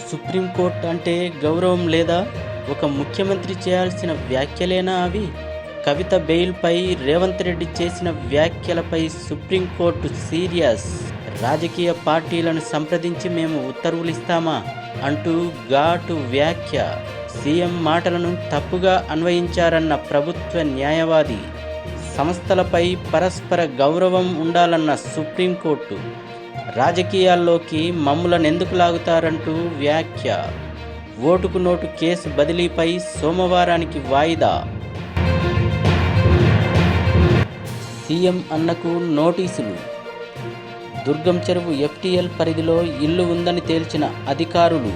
Supreme court అంటే గౌరవం లేదా? ఒక ముఖ్యమంత్రి చేయాల్సిన వ్యాఖ్యలేనా అవి? కవిత బెయిల్పై రేవంత్ రెడ్డి చేసిన వ్యాఖ్యలపై సుప్రీంకోర్టు సీరియస్. రాజకీయ పార్టీలను సంప్రదించి మేము ఉత్తర్వులు ఇస్తామా అంటూ ఘాటు వ్యాఖ్య. సీఎం మాటలను తప్పుగా అన్వయించారన్న ప్రభుత్వ న్యాయవాది. సంస్థలపై పరస్పర గౌరవం ఉండాలన్న సుప్రీంకోర్టు. రాజకీయాల్లోకి మమ్ములనెందుకు లాగుతారంటూ వ్యాఖ్య. ఓటుకు నోటు కేసు బదిలీపై సోమవారానికి వాయిదా. సీఎం అన్నకు నోటీసులు. దుర్గం చెరువు FTL పరిధిలో ఇల్లు ఉందని తేల్చిన అధికారులు.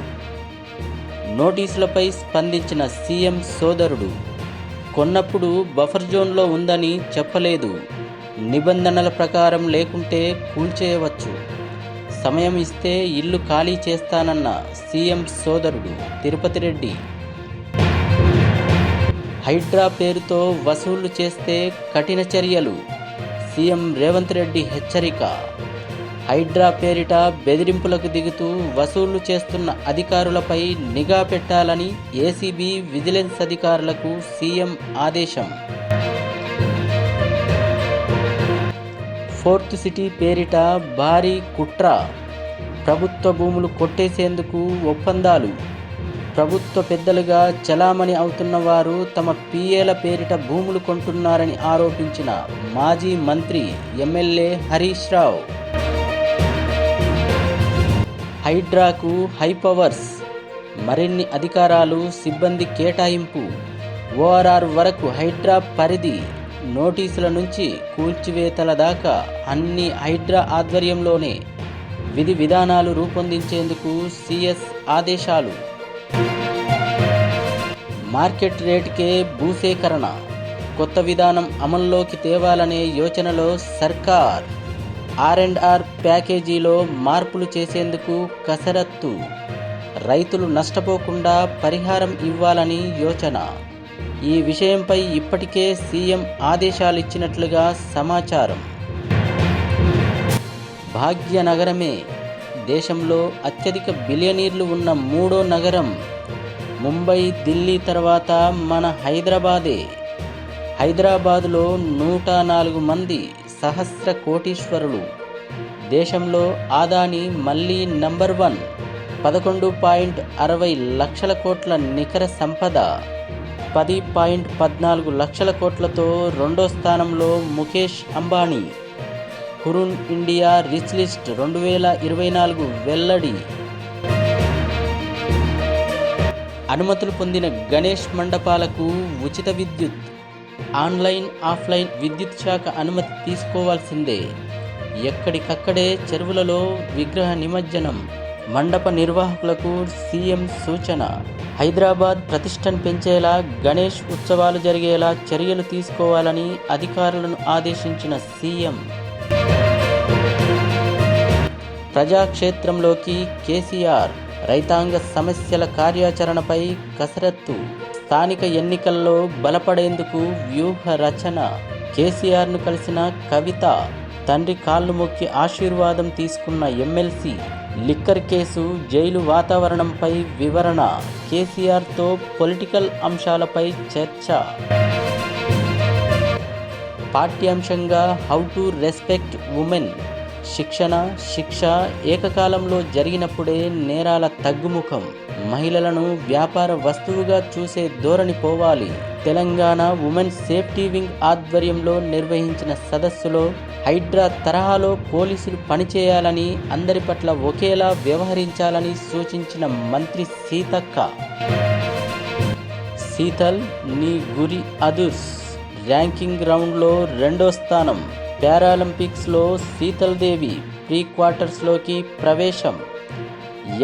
నోటీసులపై స్పందించిన సీఎం సోదరుడు. కొన్నప్పుడు బఫర్ జోన్లో ఉందని చెప్పలేదు. నిబంధనల ప్రకారం లేకుంటే కూల్చేయవచ్చు. సమయం ఇస్తే ఇల్లు ఖాళీ చేస్తానన్న సీఎం సోదరుడు తిరుపతి రెడ్డి. హైడ్రా పేరుతో వసూళ్లు చేస్తే కఠిన చర్యలు. సీఎం రేవంత్ రెడ్డి హెచ్చరిక. హైడ్రా పేరిట బెదిరింపులకు దిగుతూ వసూళ్లు చేస్తున్న అధికారులపై నిఘా పెట్టాలని ఏసీబీ విజిలెన్స్ అధికారులకు సీఎం ఆదేశం. ఫోర్త్ సిటీ పేరిట భారీ కుట్ర. ప్రభుత్వ భూములు కొట్టేసేందుకు ఒప్పందాలు. ప్రభుత్వ పెద్దలుగా చలామణి అవుతున్న వారు తమ PAల పేరిట భూములు కొంటున్నారని ఆరోపించిన మాజీ మంత్రి MLA Harish Rao. హైడ్రాకు high powers. మరిన్ని అధికారాలు, సిబ్బంది కేటాయింపు. ORR వరకు హైడ్రా పరిధి. నోటీసుల నుంచి కూల్చివేతల దాకా అన్ని హైడ్రా ఆధ్వర్యంలోనే. విధి విధానాలు రూపొందించేందుకు CS ఆదేశాలు. మార్కెట్ రేటుకే భూసేకరణ. కొత్త విధానం అమల్లోకి తేవాలనే యోచనలో సర్కార్. R&R ప్యాకేజీలో మార్పులు చేసేందుకు కసరత్తు. రైతులు నష్టపోకుండా పరిహారం ఇవ్వాలని యోచన. ఈ విషయంపై ఇప్పటికే సీఎం ఆదేశాలు ఇచ్చినట్లుగా సమాచారం. భాగ్యనగరమే దేశంలో అత్యధిక బిలియనీర్లు ఉన్న మూడో నగరం. ముంబై, ఢిల్లీ తర్వాత మన హైదరాబాదే. హైదరాబాదులో 104 మంది సహస్ర కోటీశ్వరులు. దేశంలో ఆదాని మళ్ళీ నంబర్ 1. 11.60 లక్షల కోట్ల నికర సంపద. 10.14 లక్షల కోట్లతో రెండో స్థానంలో Mukesh Ambani. Hurun India rich list 2024 వెల్లడి. అనుమతులు పొందిన గణేష్ మండపాలకు ఉచిత విద్యుత్. ఆన్లైన్, ఆఫ్లైన్ విద్యుత్ శాఖ అనుమతి తీసుకోవాల్సిందే. ఎక్కడికక్కడే చెరువులలో విగ్రహ నిమజ్జనం. మండప నిర్వాహకులకు సీఎం సూచన. హైదరాబాద్ ప్రతిష్టను పెంచేలా గణేష్ ఉత్సవాలు జరిగేలా చర్యలు తీసుకోవాలని అధికారులను ఆదేశించిన సీఎం. ప్రజాక్షేత్రంలోకి కేసీఆర్. రైతాంగ సమస్యల కార్యాచరణపై కసరత్తు. స్థానిక ఎన్నికల్లో బలపడేందుకు వ్యూహ రచన. కేసీఆర్ను కలిసిన కవిత. తండ్రి కాళ్ళు మొక్కి ఆశీర్వాదం తీసుకున్న ఎమ్మెల్సీ. లిక్కర్ కేసు, జైలు వాతావరణంపై వివరణ. కేసీఆర్తో పొలిటికల్ అంశాలపై చర్చ. పాఠ్యాంశంగా హౌ టు రెస్పెక్ట్ ఉమెన్. శిక్ష ఏకకాలంలో జరిగినప్పుడే నేరాల తగ్గుముఖం. మహిళలను వ్యాపార వస్తువుగా చూసే ధోరణి పోవాలి. తెలంగాణ ఉమెన్ సేఫ్టీ వింగ్ ఆధ్వర్యంలో నిర్వహించిన సదస్సులో హైడ్రా తరహాలో పోలీసులు పనిచేయాలని, అందరి పట్ల ఒకేలా వ్యవహరించాలని సూచించిన మంత్రి సీతక్క. శీతల్ నీ గురి అదుర్స్. ర్యాంకింగ్ రౌండ్లో 2వ స్థానం. పారాలింపిక్స్లో శీతల్ దేవి ప్రీ క్వార్టర్స్లోకి ప్రవేశం.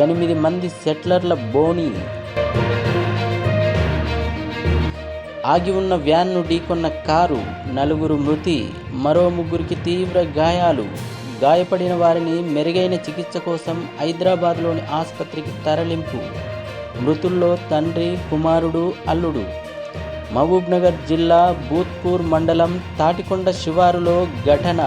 8 మంది సెట్లర్ల బోణి. ఆగి ఉన్న వ్యాన్ను ఢీకొన్న కారు. 4 మృతి, మరో 3కి తీవ్ర గాయాలు. గాయపడిన వారిని మెరుగైన చికిత్స కోసం హైదరాబాద్లోని ఆసుపత్రికి తరలింపు. మృతుల్లో తండ్రి, కుమారుడు, అల్లుడు. మహబూబ్నగర్ జిల్లా బూత్పూర్ మండలం తాటికొండ శివారులో ఘటన.